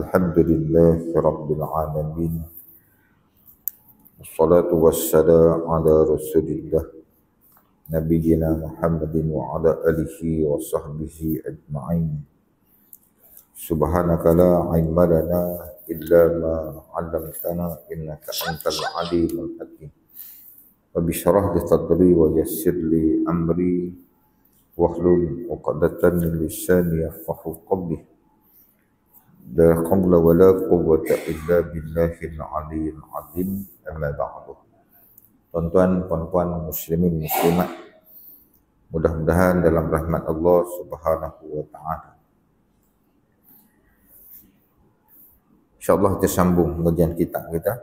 Alhamdulillahi Rabbil Alamin. Wassalatu wassalamu ala Rasulillah Nabiyyina Muhammadin wa ala alihi wa sahbihi ajma'in. Subhanaka la ilma lana illa ma 'allamtana innaka antal alimul hakim. Rabbi shrah li sadri wa yassir li amri wahlul 'uqdatam min lisani yafqahu qawli. La haula wa la quwwata illa billahil aliyyil azim. Amma ba'du. Tuan-tuan, puan-puan, muslimin, muslimat, mudah-mudahan dalam rahmat Allah Subhanahu wa taala. InsyaAllah kita sambung pengajian kitab kita.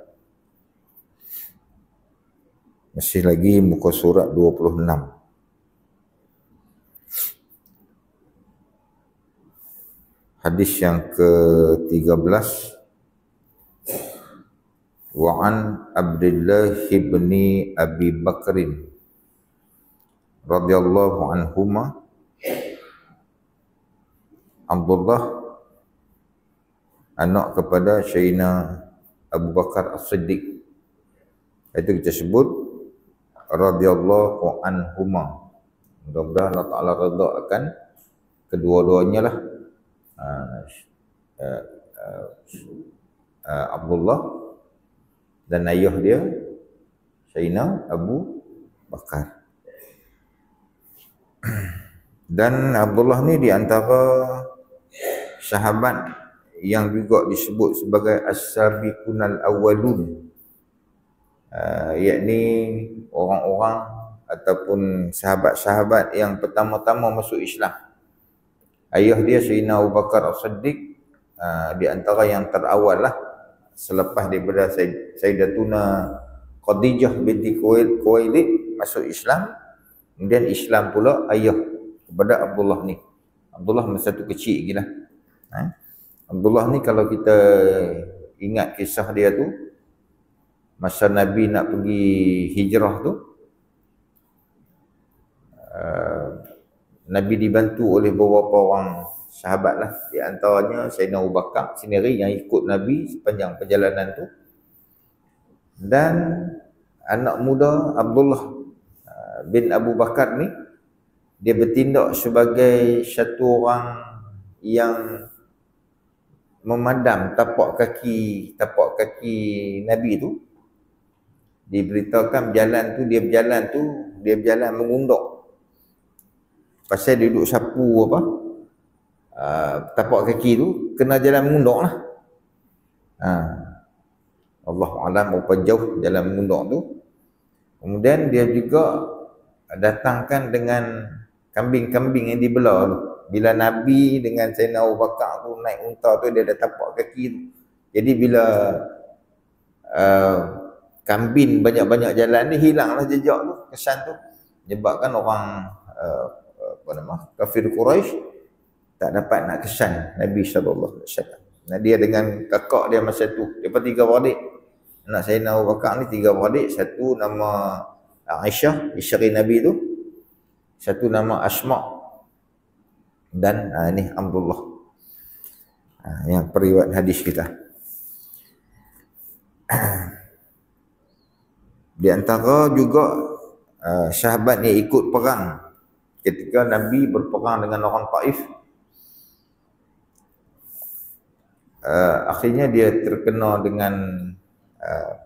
Masih lagi muka surat 26. Hadis yang ke-13. Wa an Abdullah ibn Abi Bakrin radhiyallahu anhuma, Abdullah anak kepada Sayyidina Abu Bakar As-Siddiq, itu kita sebut radhiyallahu anhuma. Mudah-mudahan Allah Ta'ala redha akan kedua-duanya lah. Abdullah dan ayah dia Sayyidina Abu Bakar. Dan Abdullah ni di antara sahabat yang juga disebut sebagai as-sabiqunal awwalun, yakni orang-orang ataupun sahabat-sahabat yang pertama-tama masuk Islam. Ayah dia Sayyidina Abu Bakar As-Siddiq di antara yang terawal lah selepas daripada Sayyidatuna Khadijah binti Khuwailid masuk Islam. Kemudian Islam pula ayah kepada Abdullah ni. Abdullah masa tu kecil lagi lah. Abdullah ni kalau kita ingat kisah dia tu, masa Nabi nak pergi hijrah tu, Nabi dibantu oleh beberapa orang sahabat lah. Di antaranya Sayyidina Abu Bakar sendiri yang ikut Nabi sepanjang perjalanan tu. Dan anak muda Abdullah bin Abu Bakar ni, dia bertindak sebagai satu orang yang memadam tapak kaki Nabi tu. Diberitakan jalan tu, dia berjalan mengundak. Pasal dia duduk sapu tapak kaki tu, kena jalan mengundak lah. Allah alam berapa jauh jalan mengundak tu. Kemudian dia juga datangkan dengan kambing-kambing yang dibelah tu. Bila Nabi dengan Sayyidina Abu Bakar tu naik unta tu, dia ada tapak kaki tu. Jadi bila kambing banyak-banyak jalan ni, hilanglah jejak tu, kesan tu. Menyebabkan orang kafir Quraisy tak dapat nak kesan Nabi sallallahu alaihi wasallam. Nah, dia dengan kakak dia masa tu, depa 3 beradik. Anak Sayyidina Abu Bakar ni 3 beradik, satu nama Aisyah, isteri Nabi tu. Satu nama Asma, dan ni Abdullah. Yang periwayat hadis kita. Di antara juga sahabat yang ikut perang ketika Nabi berperang dengan orang Taif. Akhirnya dia terkena dengan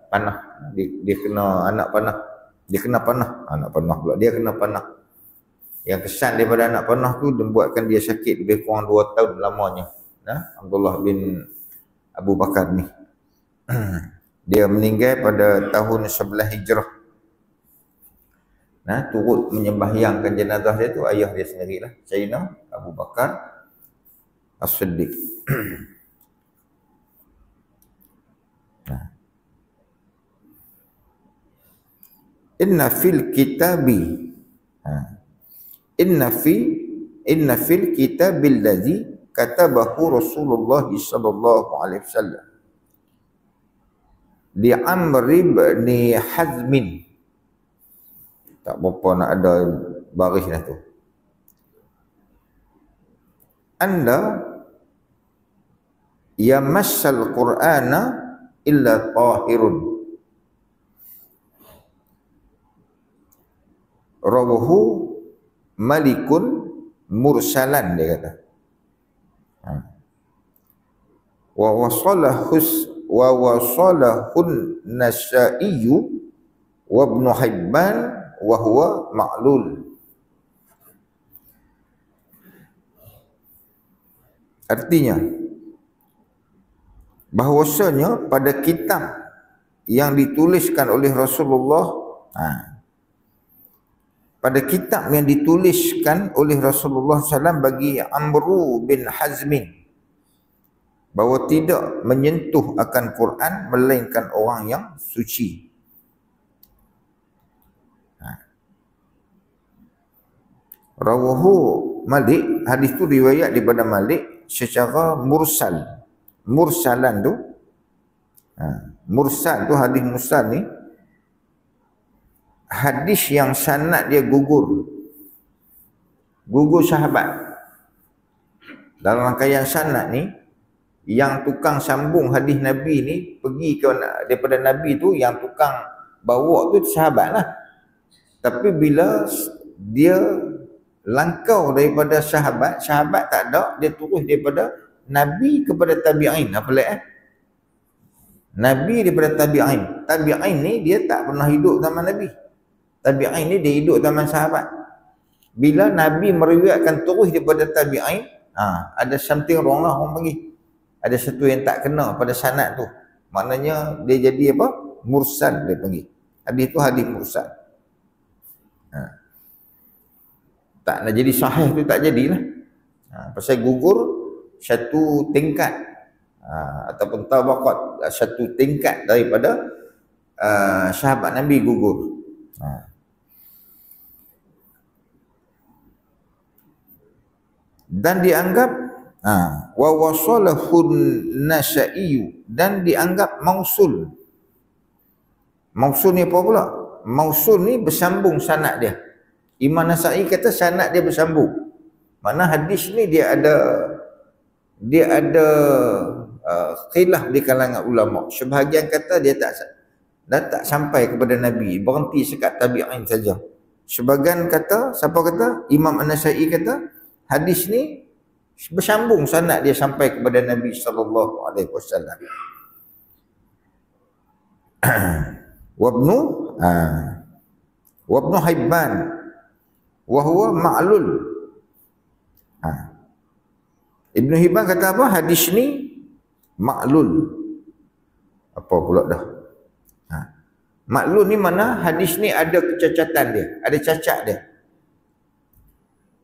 panah. Dia kena anak panah. Dia kena panah. Yang kesan daripada anak panah tu membuatkan dia sakit lebih kurang 2 tahun lamanya. Abdullah bin Abu Bakar ni. Dia meninggal pada tahun 11 Hijrah. Turut menyembahyangkan jenazah dia tu ayah dia sendirilah, Sayyidina Abu Bakar As-Siddiq. Inna fil kitabi inna fil kitabil ladzi katabahu Rasulullah sallallahu alaihi wasallam li Amr bin Hazmin. Tak berapa nak ada baris dah tu. Anda yamassal Qur'ana illa tahirun. Rawahu malikun mursalan, dia kata. Wa wasalahun Nasa'i wa Ibn Hibban wa huwa ma'lul. Artinya bahwasanya pada kitab yang dituliskan oleh Rasulullah, pada kitab yang dituliskan oleh Rasulullah SAW bagi Amru bin Hazmin, bahawa tidak menyentuh akan Quran melainkan orang yang suci. Rawahu Malik, hadis tu riwayat daripada Malik secara mursal. Mursalan tu, mursal tu, hadis mursal ni hadis yang sanad dia gugur sahabat. Dalam rangkaian sanad ni, yang tukang sambung hadis Nabi ni pergi ke daripada Nabi tu, yang tukang bawa tu sahabat lah. Tapi bila dia langkau daripada sahabat tak ada, dia terus daripada Nabi kepada tabi'in. Apa pelik Nabi daripada tabi'in. Tabi'in ni dia tak pernah hidup zaman Nabi. Tabi'in ni dia hidup zaman sahabat. Bila Nabi meriwayatkan terus daripada tabi'in, ada something wrong lah orang panggil. Ada satu yang tak kena pada sanad tu. Maknanya dia jadi apa? Mursal dia panggil. Hadis tu hadis mursal. Tak nak jadi sahih tu tak jadilah. Pasal gugur satu tingkat, ataupun tabaqat, satu tingkat daripada sahabat Nabi gugur. Dan dianggap wa wasalahun Nasa'i, dan dianggap mausul. Mausul ni apa pula? Mausul ni bersambung sanad dia. Imam Nasa'i kata sanad dia bersambung. Mana hadis ni dia ada khilaf di kalangan ulama. Sebahagian kata dia tak sampai kepada Nabi, berhenti sekat tabi'in saja. Sebahagian kata, siapa kata? Imam An-Nasa'i kata hadis ni bersambung sanad dia sampai kepada Nabi sallallahu alaihi wasallam. Wa Ibn Hibban wa huwa ma'lul. Ibn Hibban kata apa? Hadis ni ma'lul. Apa pula dah? Ma'lul ni mana? Hadis ni ada kecacatan dia, ada cacat dia.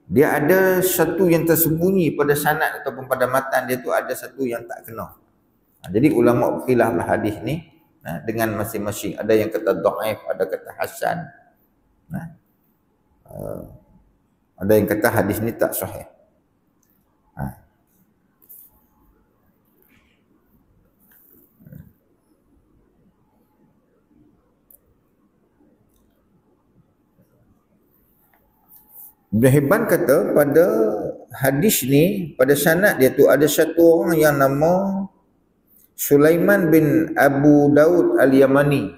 Dia ada satu yang tersembunyi pada sanad ataupun pada matan dia tu, ada satu yang tak kena. Jadi ulama berkhilaf lah hadis ni dengan masing-masing. Ada yang kata dhaif, ada kata hasan. Ada yang kata hadis ni tak sahih. Ibn Hibban kata pada hadis ni, pada sanad dia tu ada satu orang yang nama Sulaiman bin Abu Daud Al-Yamani.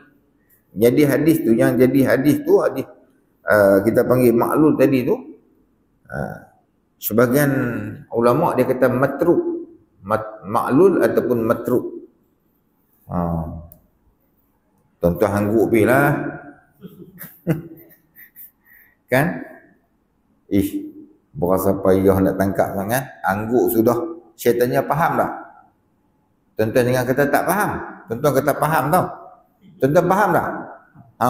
Jadi hadis tu, yang jadi hadis tu, hadis kita panggil ma'lul tadi tu, sebagian ulama dia kata matruk, ma'lul ataupun matruk. Tuan-tuan hangguk lah. Kan? Berasa payah nak tangkap sangat, angguk sudah. Syaitannya faham tak? Tuan-tuan jangan kata tak faham. Tuan-tuan kata faham tau. Tuan-tuan faham tak?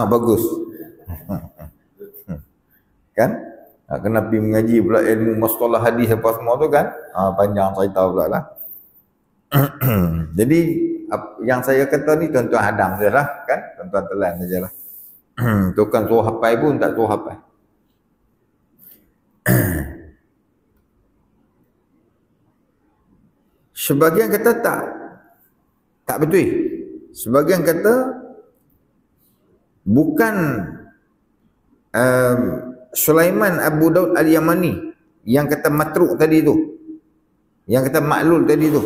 Bagus. Kan? Kena pergi mengaji pula ilmu mustalah hadis apa semua tu kan? Panjang cerita pula lah. Jadi yang saya kata ni tuan-tuan hadam sajalah kan? Tuan-tuan telan sajalah. Tukang suruh hafal pun tak suruh hafal. Sebagian kata tak betul. Sebagian kata bukan Sulaiman Abu Daud Al-Yamani yang kata matruk tadi tu, yang kata ma'lul tadi tu.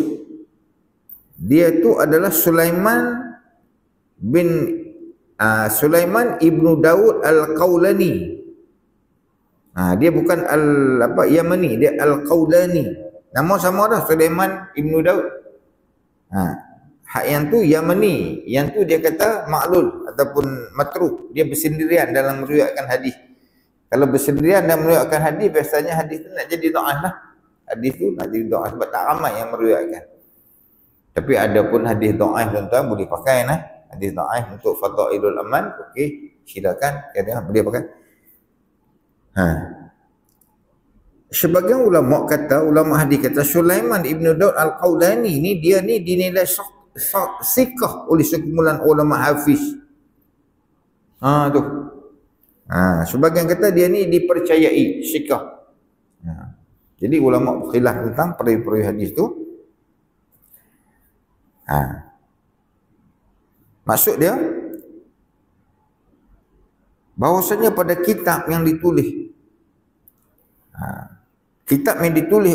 Dia tu adalah bin Sulaiman ibnu Daud al-Qaulani. Dia bukan Yamani, dia al-Qaulani. Nama sama dah, Sulaiman ibnu Daud. Hak yang tu Yamani, yang tu dia kata maklul ataupun matruk. Dia bersendirian dalam meriwayatkan hadis. Kalau bersendirian dalam meriwayatkan hadis, biasanya hadis tu nak jadi dhaif lah. Hadis tu nak jadi dhaif sebab tak ramai yang meriwayatkan. Tapi ada pun hadis dhaif tuan-tuan boleh pakai lah. Hadis dhaif untuk fadailul amal, okey, silakan boleh pakai. Sebagian ulama hadis kata Sulaiman ibnu Daud al-Qaulani ni dia ni dinilai sikah oleh sekumpulan ulama hafiz. Tu. Sebagian kata dia ni dipercayai sikah. Jadi ulama berkhilaf tentang perawi-perawi hadis tu. Maksud dia bahawasanya pada kitab yang ditulis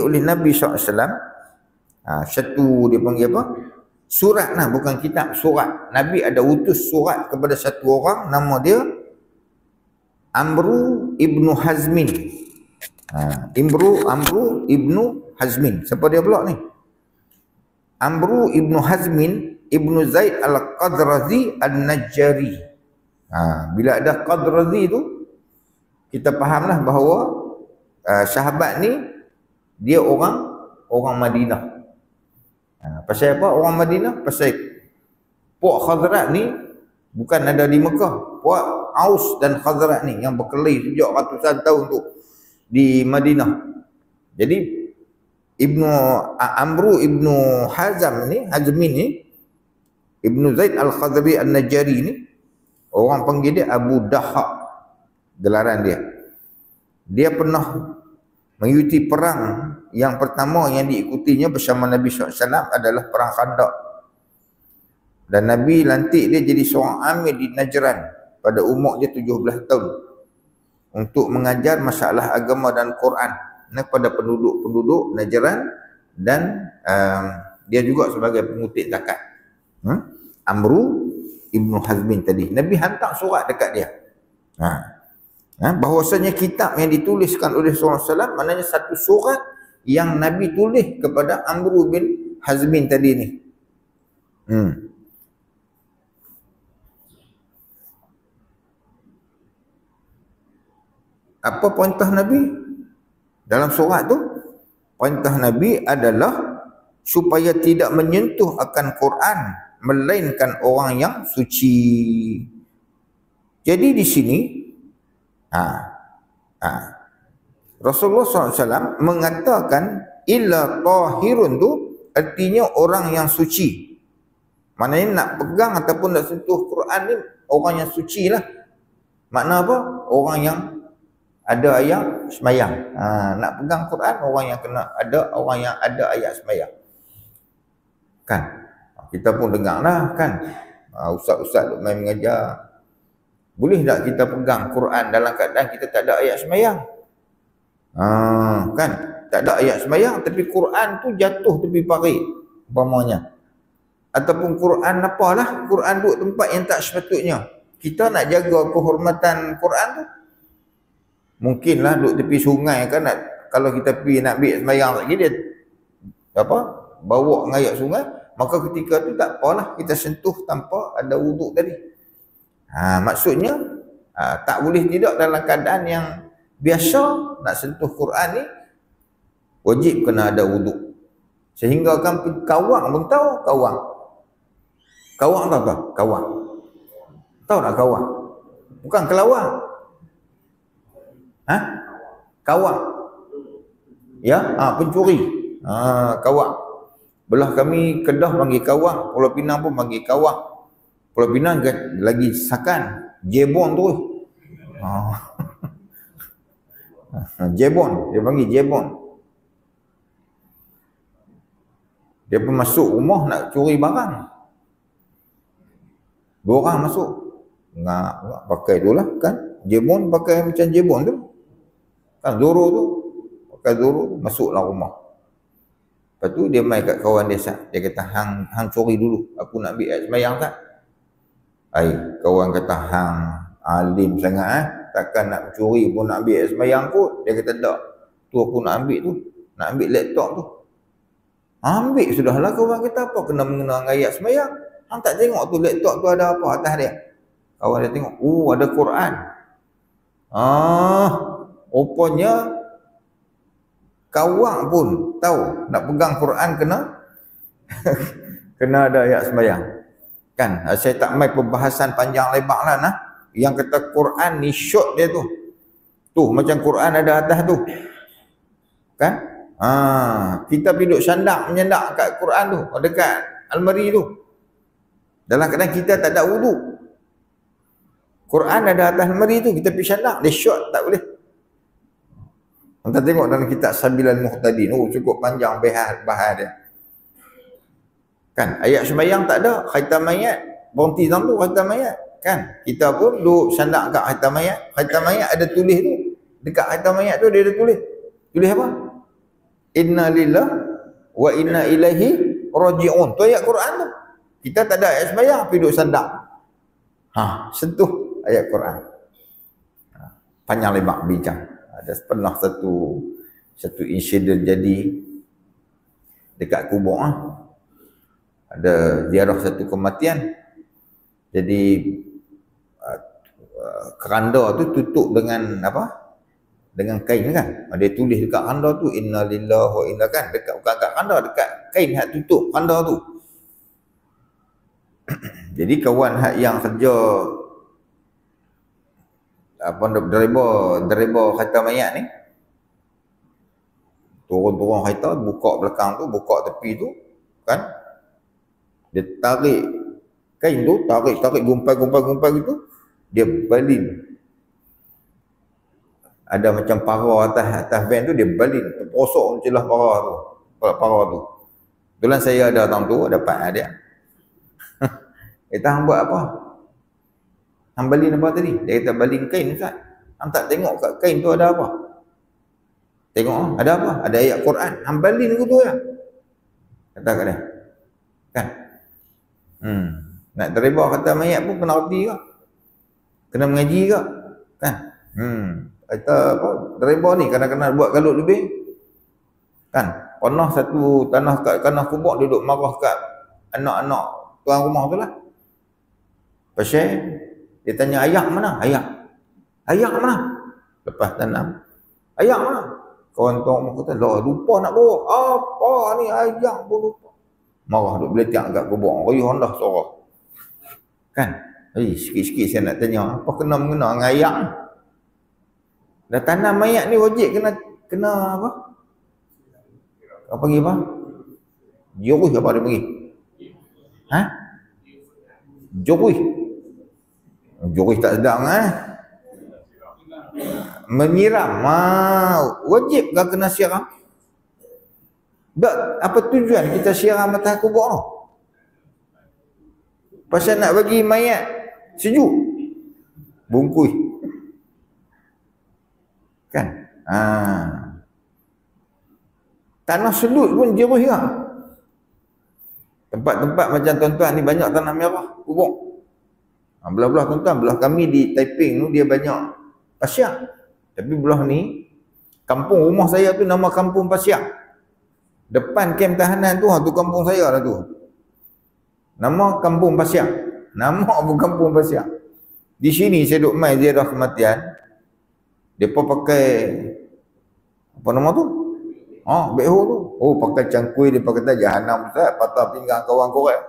oleh Nabi SAW, satu dia panggil apa? Surat lah, bukan kitab, surat. Nabi ada utus surat kepada satu orang, nama dia Amru ibnu Hazmin. Amru ibnu Hazmin. Siapa dia pula ni? Amru ibnu Hazmin ibnu Zaid al-Qadrazi al-Najjari. Bila ada Qadrazi tu, kita fahamlah bahawa sahabat ni dia orang Madinah. Pasal apa orang Madinah? Pasal puak Khazraj ni bukan ada di Mekah. Puak Aus dan Khazraj ni yang berkelahi sejak ratusan tahun tu di Madinah. Jadi Amru ibnu Hazmin ni, Ibnu Zaid al-Khadri al-Najjari ni, orang panggil dia Abu Dahak, gelaran dia. Dia pernah mengikuti perang yang pertama yang diikutinya bersama Nabi SAW adalah perang Khandaq. Dan Nabi lantik dia jadi seorang amir di Najran pada umur dia 17 tahun untuk mengajar masalah agama dan Quran kepada penduduk Najran, dan dia juga sebagai pengutip zakat. Amru ibnu Hazmin tadi, Nabi hantar surat dekat dia. Bahawasanya kitab yang dituliskan oleh Rasulullah SAW, maknanya satu surat yang Nabi tulis kepada Amru bin Hazmin tadi ni. Apa perintah Nabi dalam surat tu? Perintah Nabi adalah supaya tidak menyentuh akan Quran melainkan orang yang suci. Jadi di sini Rasulullah SAW mengatakan illa tahirun tu artinya orang yang suci. Maknanya nak pegang ataupun nak sentuh Quran ni orang yang suci lah. Makna apa? Orang yang ada ayat semayang. Nak pegang Quran orang yang ada ayat semayang. Kan? Kita pun dengar lah kan. Ustaz-ustaz duk main mengajar. Boleh tak kita pegang Quran dalam keadaan kita tak ada ayat semayang? Kan? Tak ada ayat semayang tapi Quran tu jatuh tepi parit umpamanya. Ataupun Quran apalah, Quran duduk tempat yang tak sepatutnya. Kita nak jaga kehormatan Quran tu. Mungkinlah duduk tepi sungai kan, kalau kita pergi nak ambil semayang lagi dia bawa ngayat sungai, maka ketika tu tak apalah kita sentuh tanpa ada wuduk tadi. Maksudnya tak boleh tidak dalam keadaan yang biasa nak sentuh Quran ni wajib kena ada wuduk. Sehingga kan kawang pun tahu kawang. Kawang tahu tak? Kawang. Tahu tak kawang? Bukan kelawang. Kawang. Ya, pencuri. Kawang. Belah kami Kedah panggil kawang, Pulau Pinang pun panggil kawang. Pulau Pinang lagi sakan, jebon tu. Jebon, dia panggil jebon. Dia pun masuk rumah nak curi barang. Dua orang masuk. Nak pakai tu lah kan. Jebon pakai macam jebon tu. Kan Zoro tu. Pakai Zoro tu, masuklah rumah. Lepas tu dia mai kat kawan dia, dia kata, hang curi dulu, aku nak ambil ayat sembahyang tak? Kawan kata, hang alim sangat takkan nak curi pun nak ambil ayat sembahyang kot. Dia kata, tak, tu aku nak ambil tu, nak ambil laptop tu. Ambil sudahlah. Kawan kata, apa kena mengenal ayat sembahyang? Hang tak tengok tu laptop tu ada apa atas dia? Kawan dia tengok, ada Quran. Rupanya kawan pun tahu nak pegang Quran kena kena ada ayat sembahyang. Kan, saya tak mai pembahasan panjang lebar lah nah. Yang kata Quran ni short dia tu. Tu macam Quran ada atas tu. Kan? Kita duduk menyandak kat Quran tu, dekat almari tu. Dalam keadaan kita tak ada wudu. Quran ada atas almari tu, kita pergi syandak, dia short, tak boleh. Kita tengok dalam kitab Sabilal Muhtadin, cukup panjang bahas dia. Kan, ayat sembahyang tak ada, khaitan mayat, berhenti dalam tu khaitan mayat. Kan, kita pun duduk syandak kat khaitan mayat ada tulis tu. Dekat khaitan mayat tu dia ada tulis. Tulis apa? Inna lillah wa inna ilaihi raji'un. Tu ayat Quran tu. Kita tak ada ayat sembahyang, pergi duduk syandak. Sentuh ayat Quran. Panjang lebar bincang. Ada pernah satu insiden jadi dekat kubur. Ada ziarah satu kematian. Jadi keranda tu tutup dengan apa? Dengan kain kan. Dia tulis dekat keranda tu inna lillahi wa inna, kan, dekat bukan kat keranda, dekat kain hak tutup keranda tu. Jadi kawan hak yang kerja driver kereta mayat ni, turun kereta, buka belakang tu, buka tepi tu, kan, dia tarik kain tu, tarik gumpai gitu, dia balin. Ada macam parah atas van tu, dia balin terposok celah parah tu. Kebetulan saya ada dalam tu, dapat dia. Kata, hang buat apa? Hang balin apa tadi? Dia kata, balin kain, Ustaz. Hang tak tengok kat kain tu ada apa? Tengok, ada apa? Ada ayat Quran. Hang balin ke tu ya? Kata kat dia. Kan? Nak terima kata mayat pun kena reti ke? Kena mengaji ke? Kan? Kata apa? Driver ni kadang-kadang buat kalut lebih. Kan? Pernah satu tanah kubur duduk marah kat anak-anak tuan rumah tu lah. Pasal dia tanya, ayak mana? Ayak mana? Lepas tanam, ayak mana? Kawan tuan rumah kata, lah lupa nak bawa. Apa ni ayak pun lupa. Marah duk beletak kat kubur. Riuh dah suara. Kan? Sikit-sikit saya nak tanya, apa kena mengena dengan ayak ni? Dah tanam mayat ni wajib kena apa? Apa panggil apa? Jurus apa dia panggil? Jurus tak sedang menyiram. Wajib ke kena siram? Tak, apa tujuan kita siram atas kubur tu? Pasal nak bagi mayat sejuk, bungkus. Kan? Tanah selut pun jerus juga. Tempat-tempat macam tuan-tuan ni banyak tanah merah, kubur. Belah-belah tuan-tuan, belah kami di Taiping tu dia banyak pasir. Tapi belah ni, kampung rumah saya tu nama Kampung Pasir. Depan kem tahanan tu, tu kampung saya lah tu. Nama Kampung Pasir. Nama apa Kampung Pasir. Di sini saya duduk mai ziarah kematian. Depa pakai apa nama tu? Beho tu. Pakai cangkui, dia kata jahanam Ustaz, patah pinggang kawan korek.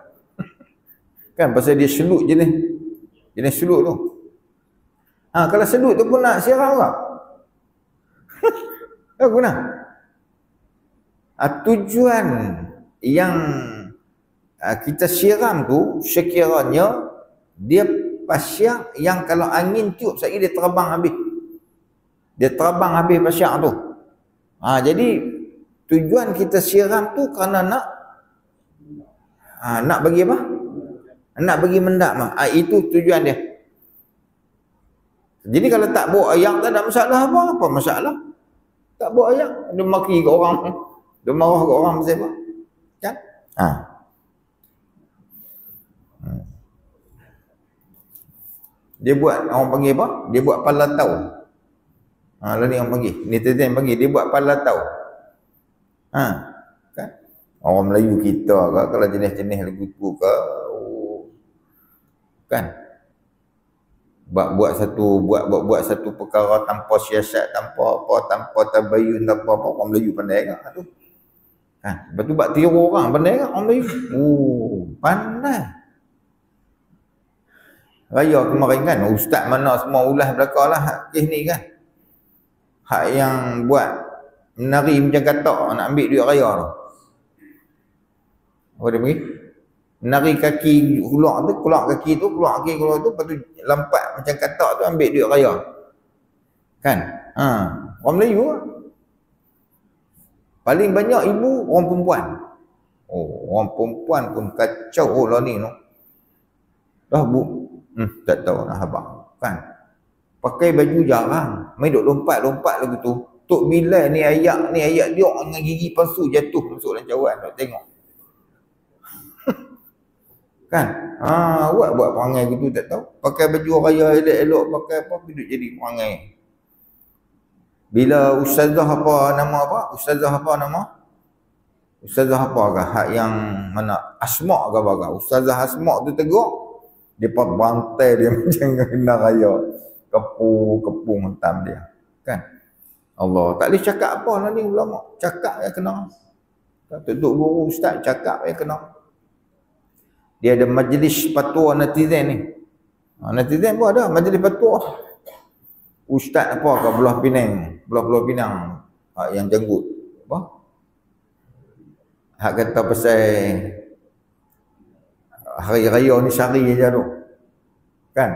Kan pasal dia selut jenis selut tu. Kalau selut tu pun nak siram tak? Tak guna. Tujuan yang kita siram tu sekiranya dia pasir yang kalau angin tiup sekali dia terbang habis. Dia terbang habis pasir tu. Jadi tujuan kita siram tu kerana nak bagi apa? Nak bagi mendak mah. Itu tujuan dia. Jadi kalau tak bawa ayak tak ada masalah apa masalah? Tak bawa ayak, dia maki kat orang. Dia marah kat orang pasal apa? Dia buat, orang panggil apa? Dia buat palatau. Lalu ni orang panggil, netizen panggil, dia buat palatau. Kan? Orang Melayu kita ke, kalau jenis-jenis lagu tu ke, kan? Buat satu perkara tanpa siasat, tanpa apa, tanpa tabayun, tanpa apa, orang Melayu pandai kan tu. Lepas tu buat tiru orang, pandai kan orang Melayu. Pandai. Raya kemarin kan, ustaz mana semua ulas belakang lah kes ni kan. Hak yang buat menari macam katak nak ambil duit raya tu. Apa dia panggil? Menari kaki keluar kaki tu, lepas tu lampat macam katak tu ambil duit raya. Kan? Orang Melayu lah. Paling banyak ibu orang perempuan. Orang perempuan pun kacau lah ni no. Dah bu. Tak tahu nak habang. Kan? Pakai baju jarang. Main duk lompat-lompat lagu tu. Tok Bilal ni ayat dia dengan gigi palsu jatuh masuk dalam cawan. Tak tengok. Kan? Buat perangai gitu tak tahu. Pakai baju raya elok-elok, pakai apa, duduk jadi perangai. Bila ustazah apa nama? Ustazah apa ke? Hak yang mana? Asma' ke apa? Ustazah Asma' tu tegur. Dia pak bantai dia macam kena raya. Kepu hentam dia. Kan? Allah. Tak boleh cakap apa lah ni ulama. Cakap yang kena. Duduk guru ustaz cakap yang kena. Dia ada majlis fatwa netizen ni. Netizen pun ada majlis fatwa. Ustaz apa ke belah Pinang. Belah Pinang. Yang janggut. Apa? Hak kata pasal hari raya ni sehari je tu. Kan?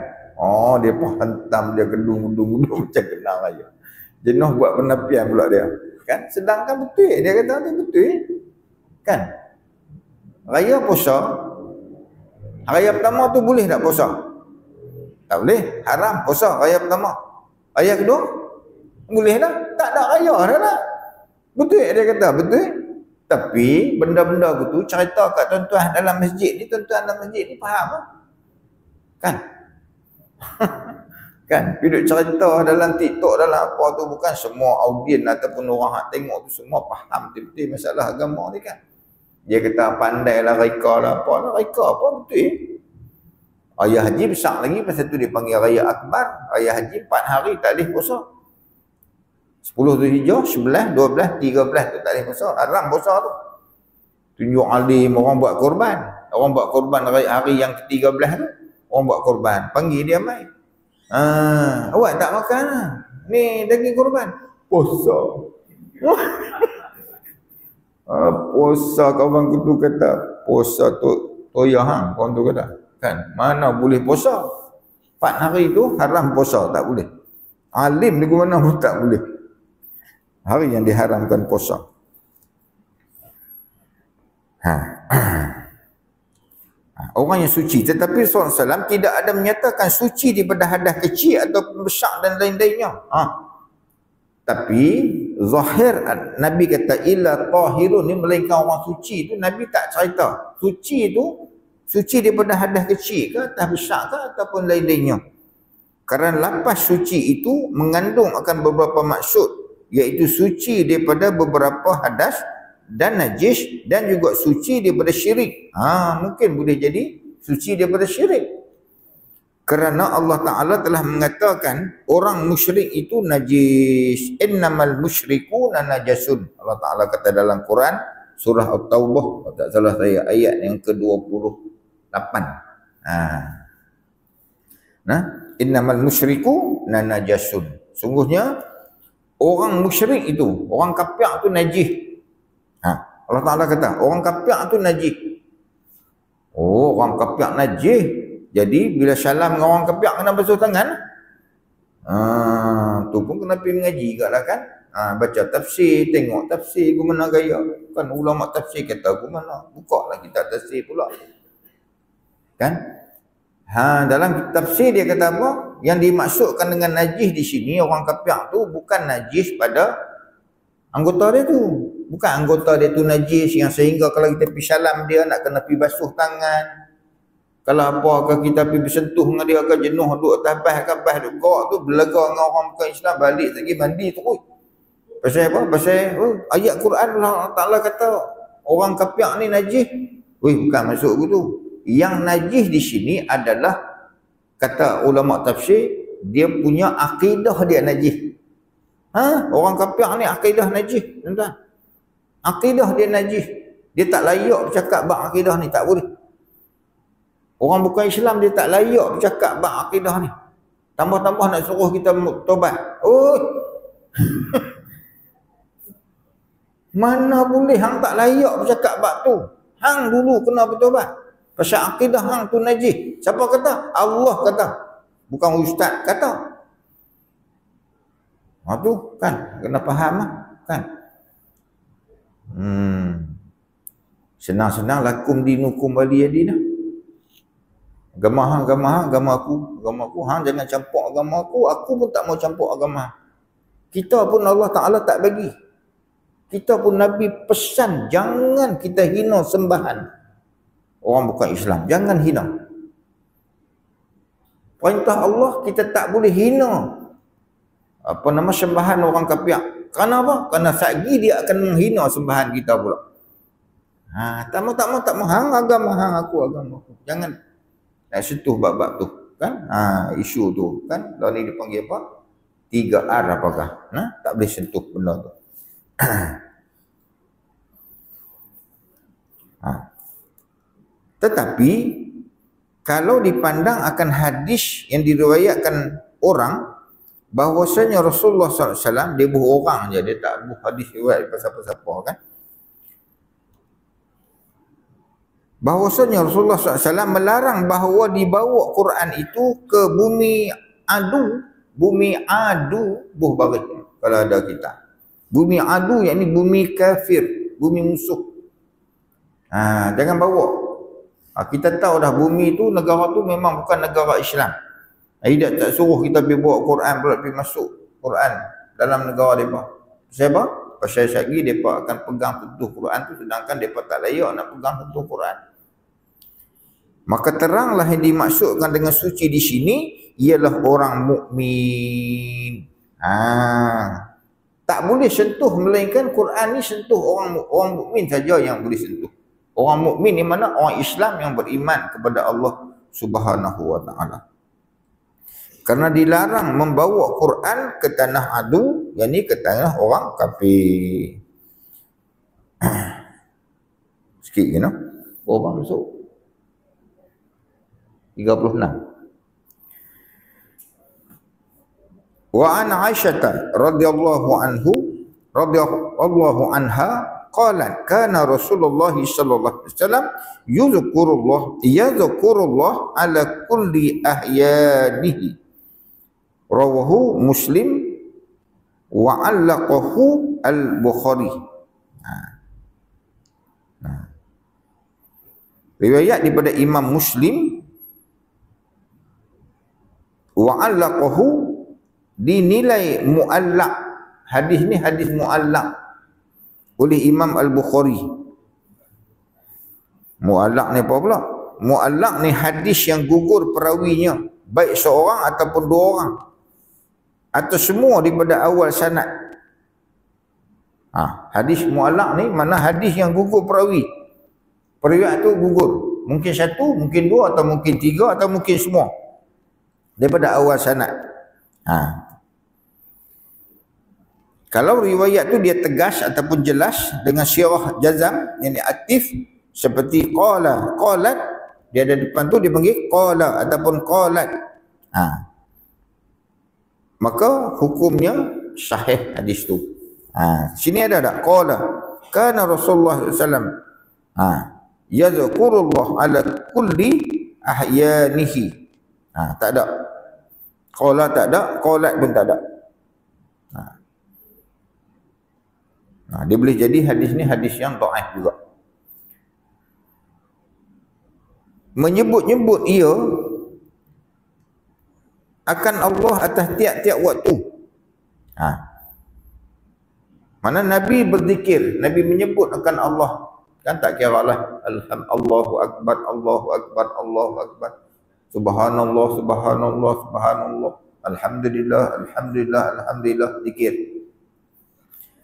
Dia pun hantam dia gedung macam kena raya. Jenuh buat penapian pula dia. Kan? Sedangkan betul dia kata tu betul. Kan? Raya puasa. Raya pertama tu boleh tak puasa? Tak boleh. Haram puasa raya pertama. Raya kedua? Boleh dah. Tak ada raya dah. Betul dia kata, betul. Tapi benda-benda begitu cerita kat tuan-tuan dalam masjid ni, tuan-tuan dalam masjid ni faham tak? Kan? Kan? Duduk cerita dalam TikTok dalam apa tu, bukan semua audien ataupun orang yang tengok tu semua faham betul-betul masalah agama ni kan. Dia kata pandai lah reka lah apa betul. Raya haji besar lagi, pasal tu dia panggil raya akbar. Raya haji 4 hari tak boleh puasa. 10 Zulhijjah, 11, 12, 13 tu tak boleh puasa. Haram puasa tu. Tunjuk alim orang buat korban. Orang buat korban hari yang ke-13 tu. Orang buat korban. Panggil dia mai. Awak tak makan lah. Ni daging korban. Puasa. Puasa kawan tu kata. Puasa tu toyah hang. Kawan tu kata. Kan? Mana boleh puasa. 4 hari tu haram puasa. Tak boleh. Alim ni ke mana pun tak boleh. Hari yang diharamkan puasa. Orang yang suci. Tetapi SAW tidak ada menyatakan suci daripada hadas kecil atau besar dan lain-lainnya. Tapi zahir Nabi kata illa tahirun ni, melainkan orang suci tu Nabi tak cerita. Suci tu suci daripada hadas kecil ke, hadas besar ke ataupun lain-lainnya. Kerana lapas suci itu mengandung akan beberapa maksud, iaitu suci daripada beberapa hadas dan najis, dan juga suci daripada syirik. Mungkin boleh jadi suci daripada syirik. Kerana Allah Ta'ala telah mengatakan orang musyrik itu najis. Innamal musyrikuna najasun. Allah Ta'ala kata dalam Quran surah At-Taubah, kalau tak salah saya, ayat yang ke-28. Innamal musyriku najasun. Sungguhnya orang musyrik itu, orang kafir tu najis. Allah Ta'ala kata orang kafir tu najis. Orang kafir najis. Jadi bila salam dengan orang kafir kena basuh tangan. Tu pun kena pergi mengaji kat lah kan. Baca tafsir, tengok tafsir ke mana gaya. Kan ulama tafsir kata ke mana. Buka lah kita tafsir pula. Kan? Dalam tafsir dia kata apa? Yang dimaksudkan dengan najis di sini, orang kafir tu bukan najis pada Anggota dia tu. Bukan anggota dia tu najis yang sehingga kalau kita pergi salam dia nak kena pergi basuh tangan. Kalau apa kita pergi bersentuh dengan dia ke jenuh duduk atas bas duduk gerak tu berlega dengan orang bukan Islam balik lagi mandi terus. Pasal apa? Pasal ayat Quran Allah Ta'ala kata orang kafir ni najis. Bukan masuk gitu. Yang najis di sini adalah kata ulama tafsir dia punya akidah dia najis. Orang kafir ni akidah najis, tuan-tuan. Akidah dia najis. Dia tak layak bercakap bab akidah ni, tak boleh. Orang bukan Islam dia tak layak bercakap bab akidah ni. Tambah-tambah nak suruh kita tobat. Mana boleh hang tak layak bercakap bab tu. Hang dulu kena bertobat. Pasal akidah hang tu najis. Siapa kata? Allah kata. Bukan ustaz kata. Tu kan kena faham lah kan. Senang-senang lakum dinukum waliyadin. Agama aku hang jangan campur agama aku pun tak mau campur agama. Kita pun Allah Ta'ala tak bagi. Kita pun Nabi pesan jangan kita hina sembahan orang bukan Islam, jangan hina. Perintah Allah kita tak boleh hina sembahan orang kafir. Kerana apa? Kerana satgi dia akan menghina sembahan kita pula. Tak mau hang agama aku. Jangan nak sentuh bab-bab tu kan. Isu tu kan. Lalu ni dipanggil apa? 3R apakah? Tak boleh sentuh benda tu. Tetapi kalau dipandang akan hadis yang diriwayatkan orang bahwasanya Rasulullah SAW dia buh orang je, dia tak buh hadis riwayat siapa-siapa kan. Bahwasanya Rasulullah SAW melarang bahawa dibawa Quran itu ke bumi adu buh baris kalau ada kita. Bumi adu yakni bumi kafir, bumi musuh. Jangan bawa. Kita tahu dah bumi tu negara tu memang bukan negara Islam. Dia tak suruh kita pergi bawa Quran pula pergi masuk Quran dalam negara mereka. Sebab apa? Pasal lagi mereka akan pegang tentu Quran tu sedangkan mereka tak layak nak pegang tentu Quran. Maka teranglah yang dimaksudkan dengan suci di sini ialah orang mukmin. Tak boleh sentuh melainkan Quran ni sentuh orang mukmin saja yang boleh sentuh. Orang mukmin ni mana? Orang Islam yang beriman kepada Allah Subhanahu wa Ta'ala. Karena dilarang membawa Quran ke tanah adu, yakni ke tanah orang kafir. Sikit you know. Berapa masuk? 36. Wa an Aisyah radhiyallahu anha qalat kana Rasulullah sallallahu alaihi wasallam yadhkurullah ala kulli ahyanihi. Rawahu Muslim wa 'allaqahu al-Bukhari. Riwayat daripada Imam Muslim wa 'allaqahu dinilai mu'allaq. Hadis ni hadis mu'allaq oleh Imam Al-Bukhari. Mu'allaq ni apa pula? Mu'allaq ni hadis yang gugur perawinya, baik seorang ataupun dua orang atau semua daripada awal sanad. Hadis mu'allaq ni mana hadis yang gugur perawi. Periwayat tu gugur. Mungkin satu, mungkin dua, atau mungkin tiga, atau mungkin semua daripada awal sanad. Kalau riwayat tu dia tegas ataupun jelas dengan syirah jazam yang aktif seperti qala, qalat, dia ada depan tu dia panggil qala ataupun qalat. Maka hukumnya sahih hadis tu. Sini ada tak qala kana Rasulullah sallallahu alaihi wasallam yadhkurullah ala kulli ahyanihi. Tak ada. Qala tak ada, qalat pun tak ada. Dia boleh jadi hadis ni hadis yang dhaif juga. Menyebut-nyebut ia akan Allah atas tiap-tiap waktu. Mana Nabi berzikir, Nabi menyebut akan Allah. Kan tak kira lah. Allahu Akbar, Allahu Akbar, Allahu Akbar. Subhanallah, Subhanallah, Subhanallah. Alhamdulillah, Alhamdulillah, Alhamdulillah. Zikir.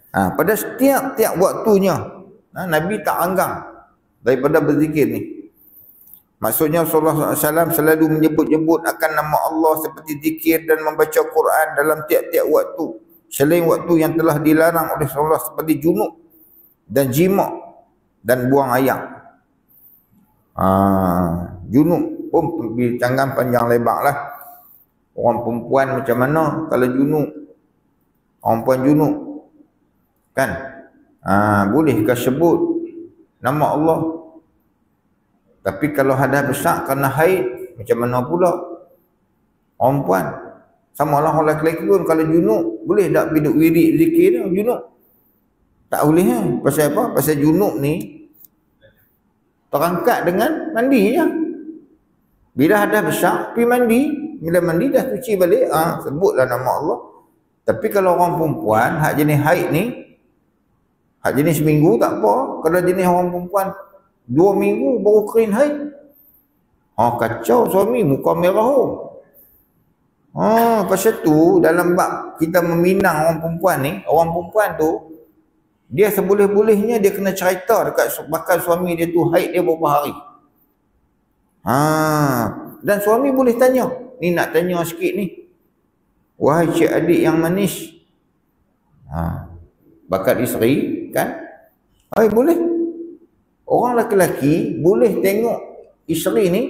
Pada setiap waktunya, Nabi tak anggang daripada berzikir ni. Maksudnya Rasulullah SAW selalu menyebut-nyebut akan nama Allah seperti zikir dan membaca Quran dalam tiap-tiap waktu. Selain waktu yang telah dilarang oleh Rasulullah seperti junub dan jima' dan buang air. Junub pun bincangkan panjang lebar lah. Orang perempuan macam mana kalau junub? Orang perempuan junub. Kan? Bolehkah sebut nama Allah? Tapi kalau hadas besar kerana haid, macam mana pula? Orang perempuan. Sama lah orang lelaki pun kalau junub, boleh tak biduk wirid zikir ni junub? Tak boleh kan? Pasal apa? Pasal junub ni terangkat dengan mandi je. Bila hadas besar, pergi mandi. Bila mandi dah suci balik, sebutlah nama Allah. Tapi kalau orang perempuan, hak jenis haid ni, hak jenis seminggu tak apa. Kalau jenis orang perempuan 2 minggu baru kering haid. Kacau suami, muka merah. Pasal tu dalam bab kita meminang orang perempuan ni, orang perempuan tu dia seboleh-bolehnya dia kena cerita dekat bakal suami dia tu haid dia berapa hari. Dan suami boleh tanya, ni nak tanya sikit ni. Wahai cik adik yang manis. Bakal isteri kan? Boleh. Orang lelaki boleh tengok isteri ni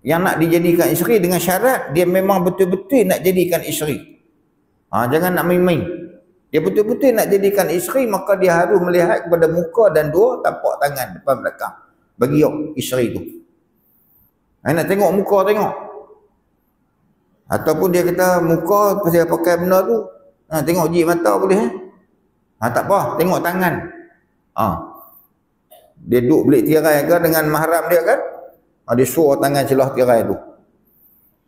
yang nak dijadikan isteri dengan syarat dia memang betul-betul nak jadikan isteri. Jangan nak main-main. Dia betul-betul nak jadikan isteri, maka dia harus melihat kepada muka dan 2 tapak tangan depan belakang bagi isteri tu. Nak tengok muka, tengok. Ataupun dia kata muka pasal pakai benda tu, tengok jik mata boleh. Tak apa, tengok tangan. Dia duduk belik tirai ke dengan mahram dia kan? Dia suruh tangan celah tirai tu.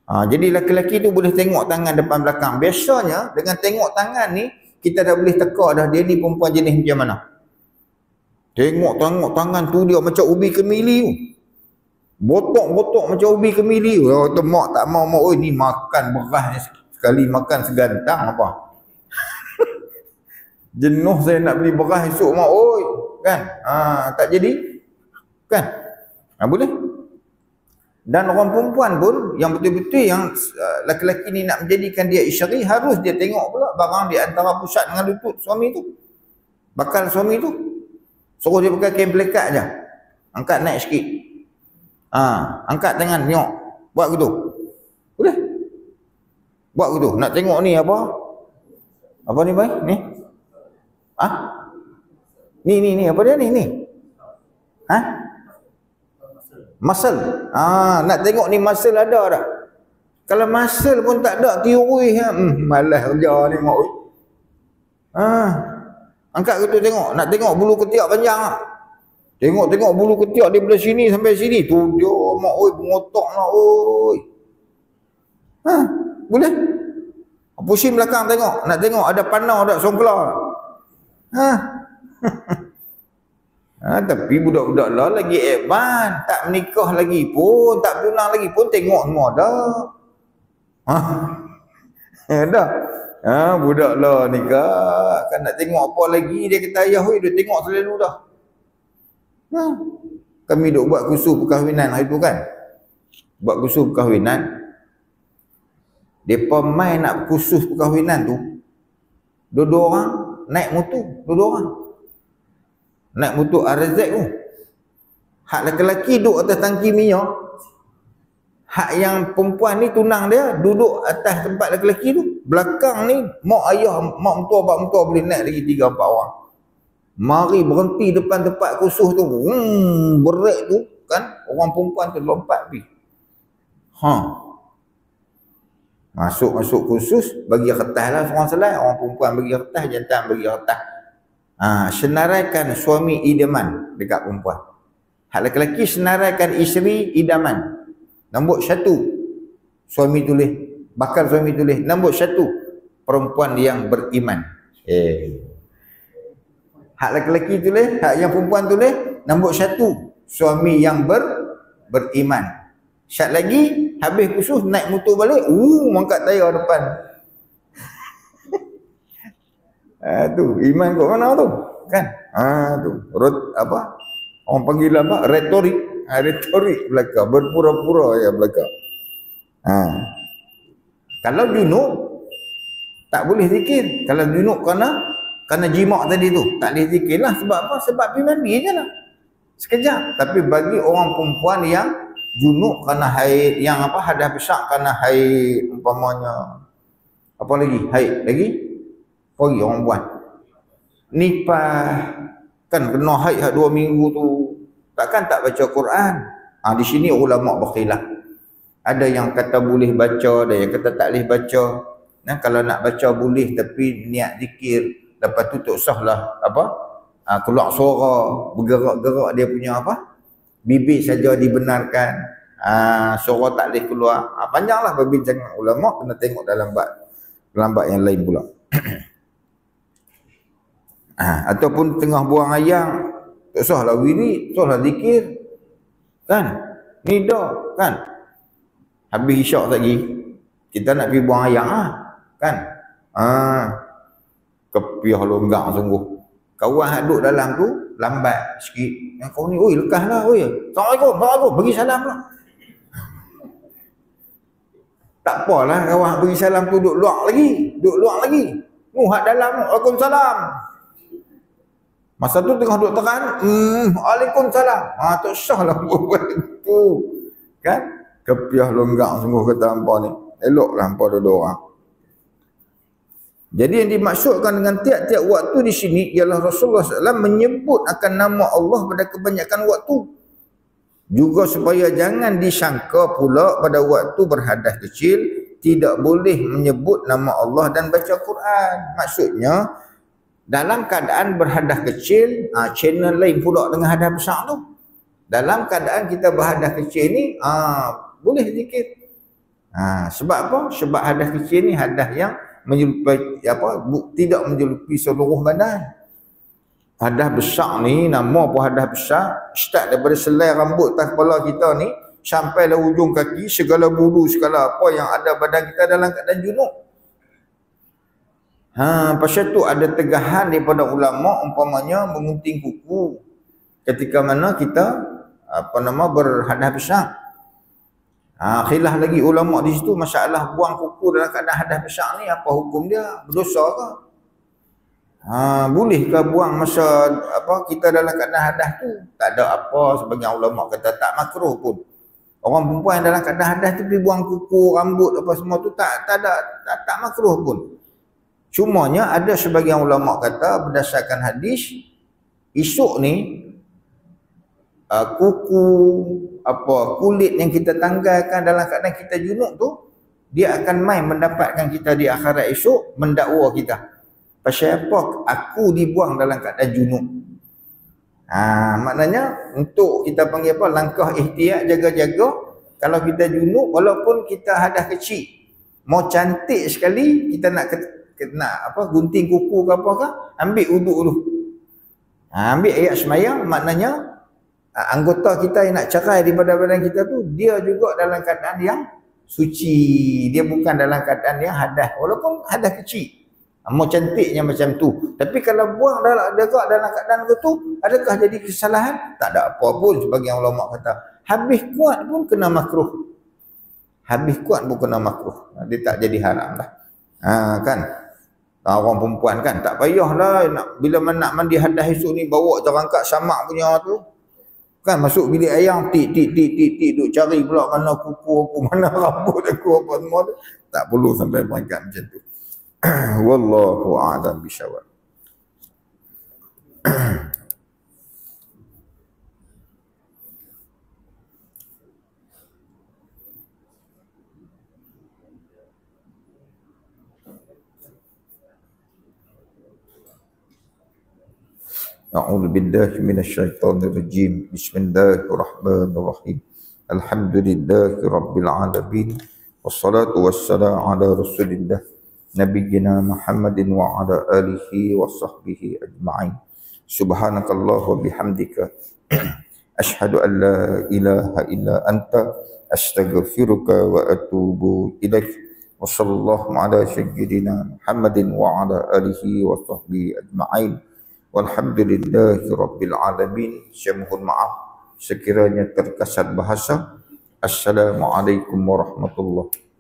Jadi lelaki tu boleh tengok tangan depan belakang. Biasanya dengan tengok tangan ni, kita dah boleh teka dah dia ni perempuan jenis macam mana. Tengok tangan tu dia macam ubi kemili tu. Botok-botok macam ubi kemili tu. Mak tak mau, ni makan beras ni sekali makan segantang apa. Jenuh saya nak beli beras esok mak, kan? Tak jadi. Kan? Boleh. Dan orang perempuan pun yang betul-betul yang lelaki ni nak menjadikan dia isteri, harus dia tengok pula barang di antara pusat dengan lutut suami tu. Bakal suami tu. Suruh dia pakai kain pelekat je. Angkat naik sikit. Angkat tangan, tengok. Buat gitu. Boleh. Buat gitu. Nak tengok ni apa? Apa ni baik? Ni? Ni apa dia ni? Muscle. Nak tengok ni muscle ada tak? Kalau muscle pun tak ada, teori malas kerja ni mak. Angkat gitu tengok. Nak tengok bulu ketiak panjang tak? Tengok bulu ketiak daripada sini sampai sini. Tu dia mak pengotok nak boleh? Pusing belakang tengok. Nak tengok ada panau tak songkla. Tapi budak-budak lah lagi advance, tak menikah lagi pun, tak tunang lagi pun, tengok semua dah. Dah. Budak lah nikah, kan nak tengok apa lagi, dia kata ayah dia tengok selalu dah. Kami duk buat kursus perkahwinan hari tu kan. Buat kursus perkahwinan. Depa main nak kursus perkahwinan tu. Dua orang naik motor, dua orang. Naik motor RZ tu. Hak lelaki duduk atas tangki minyak. Hak yang perempuan ni tunang dia duduk atas tempat lelaki tu. Belakang ni mak ayah, mak mentua, bak mentua boleh naik lagi 3-4 orang. Mari berhenti depan tempat kursus tu. Berek tu kan, orang perempuan tu lompat pergi. Masuk kursus, bagi kertas lah seorang selai. Orang perempuan bagi kertas, jantan bagi kertas. Senaraikan suami idaman dekat perempuan. Hak lelaki senaraikan isteri idaman. Nombor 1 suami tulis, bakal suami tulis. Nombor 1 perempuan yang beriman. Hak lelaki tulis, hak yang perempuan tulis. Nombor 1, suami yang beriman. Sat lagi, habis khusus naik motor balik, mangkat tayar depan. Tu iman kat mana tu? Kan? Tu orang panggil apa? Retorik. Retorik belaka, berpura-pura ya belaka. Kalau junub tak boleh zikir. Kalau junub kerana jimak tadi tu, tak boleh zikir lah. Sebab apa? Sebab pergi mandi je lah. Sekejap. Tapi bagi orang perempuan yang junub kerana haid, yang hadas besar kerana haid, umpamanya apa lagi? Haid lagi? Apa lagi orang buat? Nipah. Kan kena haid 2 minggu tu. Takkan tak baca Quran? Di sini ulama berkhilaf. Ada yang kata boleh baca, ada yang kata tak boleh baca. Kalau nak baca boleh, tapi niat zikir. Lepas tu tak usahlah keluar suara, bergerak-gerak dia punya bibir saja dibenarkan. Suara tak boleh keluar. Panjanglah perbincangan ulama, kena tengok dalam bab yang lain pula. Ataupun tengah buang ayam, tak usahlah wirid, tak usahlah zikir. Kan? Nida, kan? Habis isyak lagi, kita nak pergi buang ayam kan? Kepiah longgak sungguh. Kawan hak duduk dalam tu lambat sikit. Yang kau ni, oi lekaslah, oi. Assalamualaikum, bagi salam lah. Tak apalah kawan bagi salam tu duduk luar lagi. Hak dalam tu, Waalaikumsalam. Masa tu tengah duduk tekan, Waalaikumsalam. Tak usahlah buat itu. Kan? Kepiah longgak sungguh kata hampa ni. Eloklah hampa dua orang. Jadi yang dimaksudkan dengan tiap-tiap waktu di sini ialah Rasulullah SAW menyebut akan nama Allah pada kebanyakan waktu. Juga supaya jangan disangka pula pada waktu berhadas kecil tidak boleh menyebut nama Allah dan baca Quran. Maksudnya dalam keadaan berhadas kecil, channel lain pula dengan hadas besar tu. Dalam keadaan kita berhadas kecil ni, boleh zikir. Sebab apa? Sebab hadas kecil ni hadas yang menyerupai tidak menyerupai seluruh badan. Hadas besar ni, nama apa hadas besar? Start daripada selai rambut atas kepala kita ni sampai ke ujung kaki, segala bulu, segala apa yang ada badan kita dalam keadaan junub. Pasal tu ada tegahan daripada ulama, umpamanya mengunting kuku ketika mana kita berhadas besar. Khilaf lagi ulama di situ masalah buang kuku dalam keadaan hadas besar ni, apa hukum dia? Berdosa ke? Bolehkah buang masa kita dalam keadaan hadas tu? Tak ada apa, sebagian ulama kata tak makruh pun. Orang perempuan yang dalam keadaan hadas tu pergi buang kuku, rambut apa semua tu tak makruh pun. Cumanya ada sebagian ulama kata berdasarkan hadis, esok ni kuku kulit yang kita tanggalkan dalam keadaan kita junub tu, dia akan mai mendapatkan kita di akhirat esok, mendakwa kita. Pasal apa aku dibuang dalam keadaan junub? Maknanya untuk kita panggil langkah ihtiyat, jaga-jaga. Kalau kita junub, walaupun kita hadas kecil, mau cantik sekali, kita nak gunting kuku ke apakah, ambil uduk dulu. Ambil ayat semayang, maknanya anggota kita yang nak cerai daripada badan kita tu, dia juga dalam keadaan yang suci. Dia bukan dalam keadaan yang hadas, walaupun hadas kecil. Mau cantiknya macam tu. Tapi kalau buang dalam keadaan tu, adakah jadi kesalahan? Tak ada apa pun. Sebagian ulama kata habis kuat pun kena makruh. Habis kuat pun kena makruh. Dia tak jadi haram lah. Kan? Orang perempuan kan tak payahlah bila nak mandi hadas esok ni bawa terangkat samak punya tu. Kan masuk bilik ayam tik duk cari pula mana kuku aku, mana rambut aku, apa semua tu. Tak perlu sampai berangkat macam tu. Wallahu a'lam bishawab. A'udzu billahi minasyaitonir rajim. Bismillahirrahmanirrahim. Alhamdulillahi rabbil alamin. Wassalatu wassalamu ala Rasulillah nabiyina Muhammadin wa ala alihi wa sahbihi ajma'in. Subhanakallah wa bihamdika asyhadu an la ilaha illa anta astaghfiruka wa atubu ilaik. Wa sallallahu ala sayyidina Muhammadin wa ala alihi wa sahbihi ajma'in. Walhamdulillahi rabbil alamin. Saya mohon maaf sekiranya terkasar bahasa. Assalamualaikum warahmatullahi